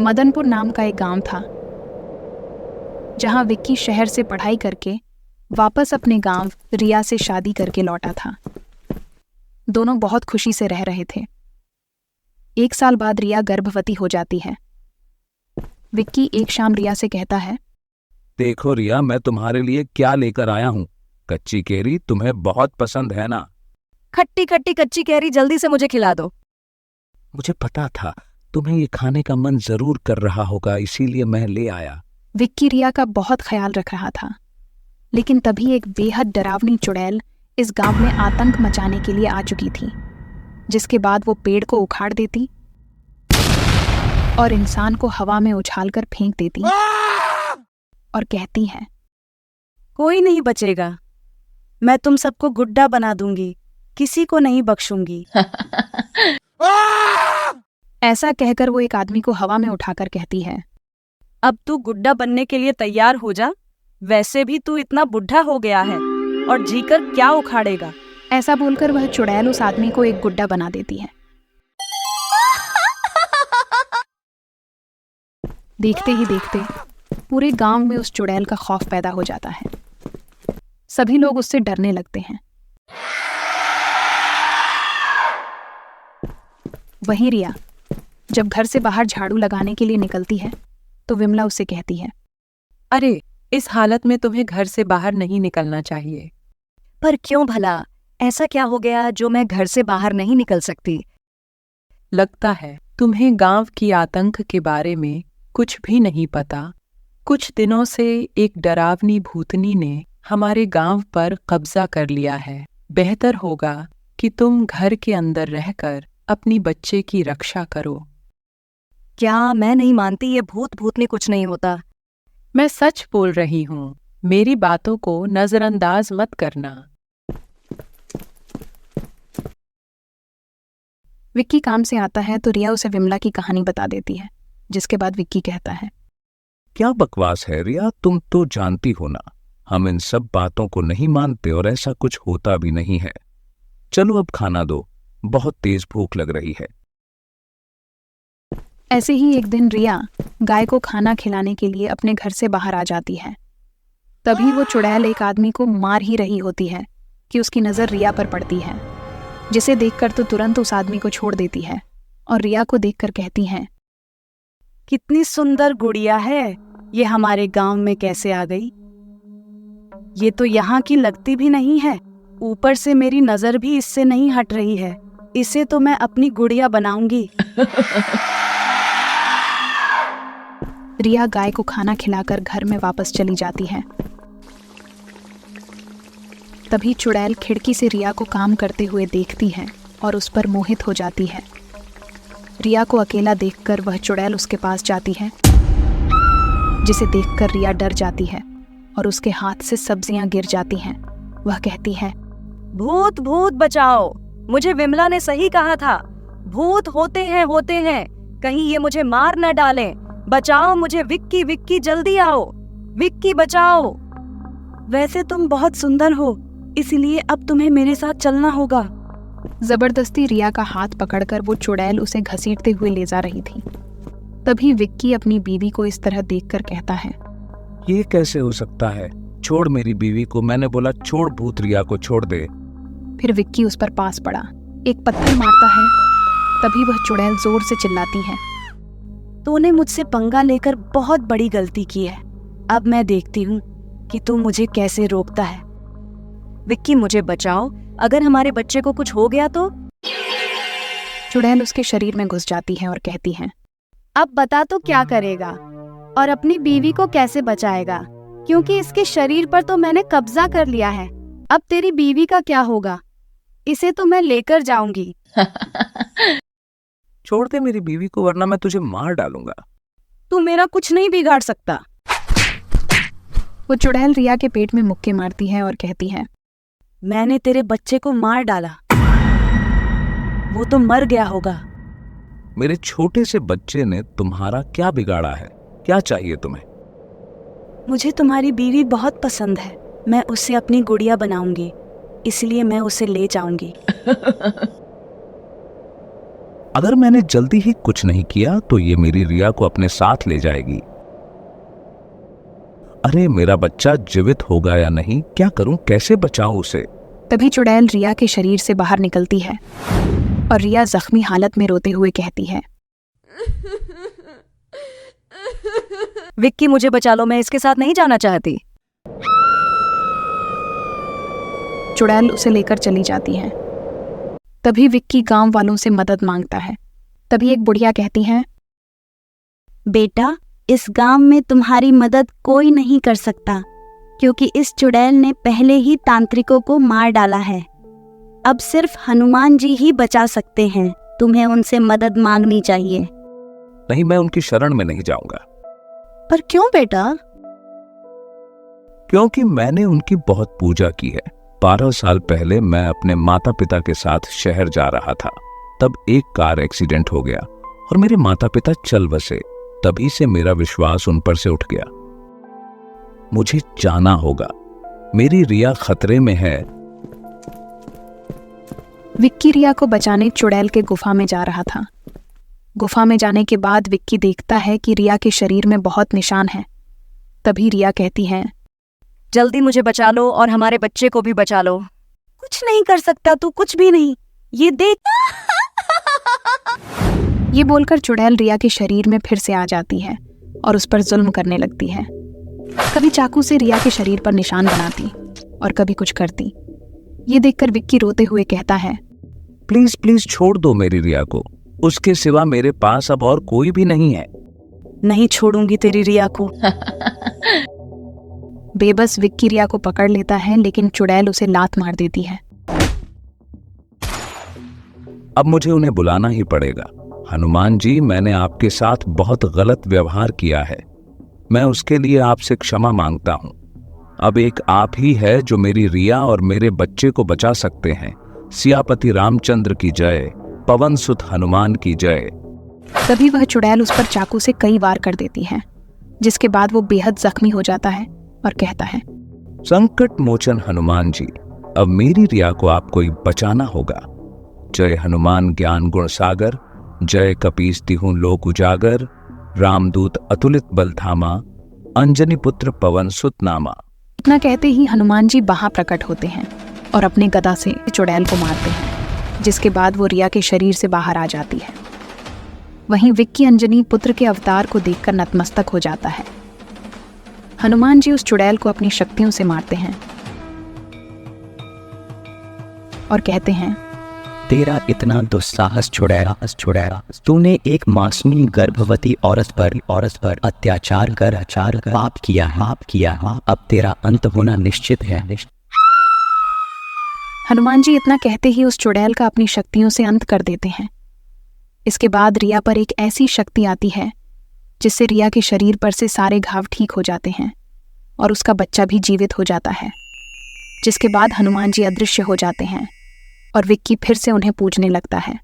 मदनपुर नाम का एक गांव था जहां विक्की शहर से पढ़ाई करके वापस अपने गांव रिया से शादी करके लौटा था। दोनों बहुत खुशी से रह रहे थे। 1 साल बाद रिया गर्भवती हो जाती है। विक्की एक शाम रिया से कहता है, देखो रिया, मैं तुम्हारे लिए क्या लेकर आया हूँ। कच्ची केरी तुम्हें बहुत पसंद है ना? खट्टी खट्टी कच्ची कैरी जल्दी से मुझे खिला दो। मुझे पता था तुम्हें ये खाने का मन जरूर कर रहा होगा, इसीलिए मैं ले आया। विक्की रिया का बहुत ख्याल रख रहा था, लेकिन तभी एक बेहद डरावनी चुड़ैल इस गांव में आतंक मचाने के लिए आ चुकी थी, जिसके बाद वो पेड़ को उखाड़ देती और इंसान को हवा में उछालकर फेंक देती और कहती है, कोई नहीं बचेगा, मैं तुम सबको गुड्डा बना दूंगी, किसी को नहीं बख्शूंगी। ऐसा कहकर वो एक आदमी को हवा में उठाकर कहती है, अब तू गुड्डा बनने के लिए तैयार हो जा, वैसे भी तू इतना बुढ़ा हो गया है और जीकर क्या उखाड़ेगा। ऐसा बोलकर वह चुड़ैल उस आदमी को एक गुड्डा बना देती है। देखते ही देखते पूरे गांव में उस चुड़ैल का खौफ पैदा हो जाता है। सभी लोग उससे डरने लगते हैं। वहीं रिया जब घर से बाहर झाड़ू लगाने के लिए निकलती है तो विमला उससे कहती है, अरे, इस हालत में तुम्हें घर से बाहर नहीं निकलना चाहिए। पर क्यों भला? ऐसा क्या हो गया जो मैं घर से बाहर नहीं निकल सकती? लगता है तुम्हें गांव की आतंक के बारे में कुछ भी नहीं पता। कुछ दिनों से एक डरावनी भूतनी ने हमारे गांव पर कब्जा कर लिया है। बेहतर होगा कि तुम घर के अंदर रहकर अपनी बच्चे की रक्षा करो। क्या? मैं नहीं मानती, ये भूतनी कुछ नहीं होता। मैं सच बोल रही हूँ, मेरी बातों को नजरअंदाज मत करना। विक्की काम से आता है तो रिया उसे विमला की कहानी बता देती है, जिसके बाद विक्की कहता है, क्या बकवास है रिया, तुम तो जानती हो ना, हम इन सब बातों को नहीं मानते और ऐसा कुछ होता भी नहीं है। चलो अब खाना दो, बहुत तेज भूख लग रही है। ऐसे ही एक दिन रिया गाय को खाना खिलाने के लिए अपने घर से बाहर आ जाती है। तभी वो चुड़ैल एक आदमी को मार ही रही होती है कि उसकी नज़र रिया पर पड़ती है, जिसे देखकर तो तुरंत उस आदमी को छोड़ देती है और रिया को देखकर कहती हैं, कितनी सुंदर गुड़िया है, ये हमारे गांव में कैसे आ गई? ये तो यहाँ की लगती भी नहीं है, ऊपर से मेरी नजर भी इससे नहीं हट रही है। इसे तो मैं अपनी गुड़िया बनाऊंगी। रिया गाय को खाना खिलाकर घर में वापस चली जाती है। तभी चुड़ैल खिड़की से रिया को काम करते हुए देखती है और उस पर मोहित हो जाती है। रिया को अकेला देखकर वह चुड़ैल उसके पास जाती है, जिसे देखकर रिया डर जाती है और उसके हाथ से सब्जियां गिर जाती हैं। वह कहती है, भूत बचाओ, मुझे विमला ने सही कहा था, भूत होते हैं, कहीं ये मुझे मार न डालें। बचाओ मुझे, विक्की जल्दी आओ, विक्की बचाओ। वैसे तुम बहुत सुंदर हो, इसलिए अब तुम्हें मेरे साथ चलना होगा। जबरदस्ती रिया का हाथ पकड़कर वो चुड़ैल उसे घसीटते हुए ले जा रही थी। तभी विक्की अपनी बीवी को इस तरह देखकर कहता है, ये कैसे हो सकता है? छोड़ मेरी बीवी को, मैंने बोला छोड़, भूत रिया को छोड़ दे। फिर विक्की उस पर पास पड़ा, एक पत्थर मारता है। तभी वह चुड़ैल जोर से चिल्लाती है, तूने मुझसे पंगा लेकर बहुत बड़ी गलती की है। अब मैं देखती हूँ कि तू मुझे कैसे रोकता है। विक्की मुझे बचाओ, अगर हमारे बच्चे को कुछ हो गया तो। चुड़ैल उसके शरीर में घुस जाती है और कहती है, अब बता तो क्या करेगा और अपनी बीवी को कैसे बचाएगा, क्योंकि इसके शरीर पर तो मैंने कब्जा कर लिया है। अब तेरी बीवी का क्या होगा? इसे तो मैं लेकर जाऊंगी। छोड़ दे मेरी बीवी को, वरना मैं तुझे मार डालूंगा। तू मेरा कुछ नहीं बिगाड़ सकता। वो चुड़ैल रिया के पेट में मुक्के मारती है और कहती है, मैंने तेरे बच्चे को मार डाला, वो तो मर गया होगा। मेरे छोटे से बच्चे ने तुम्हारा क्या बिगाड़ा है? क्या चाहिए तुम्हें? मुझे तुम्हारी बीवी बहुत पसंद है, मैं उससे अपनी गुड़िया बनाऊंगी, इसलिए मैं उसे ले जाऊंगी। अगर मैंने जल्दी ही कुछ नहीं किया तो ये मेरी रिया को अपने साथ ले जाएगी। अरे मेरा बच्चा जीवित होगा या नहीं, क्या करूं, कैसे बचाऊं उसे? तभी चुड़ैल रिया के शरीर से बाहर निकलती है और रिया जख्मी हालत में रोते हुए कहती है, विक्की मुझे बचा लो, मैं इसके साथ नहीं जाना चाहती। चुड़ैल उसे लेकर चली जाती है। तभी विक्की गांव वालों से मदद मांगता है। तभी एक बुढ़िया कहती है, बेटा, इस गांव में तुम्हारी मदद कोई नहीं कर सकता, क्योंकि इस चुड़ैल ने पहले ही तांत्रिकों को मार डाला है। अब सिर्फ हनुमान जी ही बचा सकते हैं, तुम्हें उनसे मदद मांगनी चाहिए। नहीं, मैं उनकी शरण में नहीं जाऊंगा। पर क्यों बेटा? क्योंकि मैंने उनकी बहुत पूजा की है। 12 साल पहले मैं अपने माता पिता के साथ शहर जा रहा था, तब एक कार एक्सीडेंट हो गया और मेरे माता पिता चल बसे। तभी से मेरा विश्वास उन पर से उठ गया। मुझे जाना होगा, मेरी रिया खतरे में है। विक्की रिया को बचाने चुड़ैल के गुफा में जा रहा था। गुफा में जाने के बाद विक्की देखता है कि रिया के शरीर में बहुत निशान हैं। तभी रिया कहती है, जल्दी मुझे बचा लो और हमारे बच्चे को भी बचा लो। कुछ नहीं कर सकता तू, कुछ भी नहीं, ये देख। ये बोलकर चुड़ैल रिया के शरीर में फिर से आ जाती है और उस पर जुल्म करने लगती है। कभी चाकू से रिया के शरीर पर निशान बनाती और कभी कुछ करती। ये देखकर विक्की रोते हुए कहता है, प्लीज प्लीज छोड़ दो मेरी रिया को, उसके सिवा मेरे पास अब और कोई भी नहीं है। नहीं छोड़ूंगी तेरी रिया को। बेबस विक्की रिया को पकड़ लेता है, लेकिन चुड़ैल उसे लात मार देती है। अब मुझे उन्हें बुलाना ही पड़ेगा। हनुमान जी, मैंने आपके साथ बहुत गलत व्यवहार किया है, मैं उसके लिए आपसे क्षमा मांगता हूं। अब एक आप ही है जो मेरी रिया और मेरे बच्चे को बचा सकते हैं। सियापति रामचंद्र की जय, पवन सुत हनुमान की जय। तभी वह चुड़ैल उस पर चाकू से कई वार कर देती है, जिसके बाद वो बेहद जख्मी हो जाता है और कहता है, संकट मोचन हनुमान जी, अब मेरी रिया को आपको ही बचाना होगा। जय हनुमान ज्ञान गुण सागर, जय कपीस तिहु लोक उजागर, रामदूत अतुलित बल धामा, अंजनी पुत्र पवन सुत नामा। इतना कहते ही हनुमान जी वहां प्रकट होते हैं और अपने गदा से चुड़ैल को मारते हैं, जिसके बाद वो रिया के शरीर से बाहर आ जाती है। वहीं विक्की अंजनी पुत्र के अवतार को देखकर नतमस्तक हो जाता है। हनुमान जी उस चुड़ैल को अपनी शक्तियों से मारते हैं और कहते हैं, तेरा इतना दुस्साहस छुड़ैला, तूने एक मासूम गर्भवती औरत पर अत्याचार कर पाप किया। अब तेरा अंत होना निश्चित है। हनुमान जी इतना कहते ही उस चुड़ैल का अपनी शक्तियों से अंत कर देते हैं। इसके बाद रिया पर एक ऐसी शक्ति आती है जिससे रिया के शरीर पर से सारे घाव ठीक हो जाते हैं और उसका बच्चा भी जीवित हो जाता है। जिसके बाद हनुमान जी अदृश्य हो जाते हैं और विक्की फिर से उन्हें पूजने लगता है।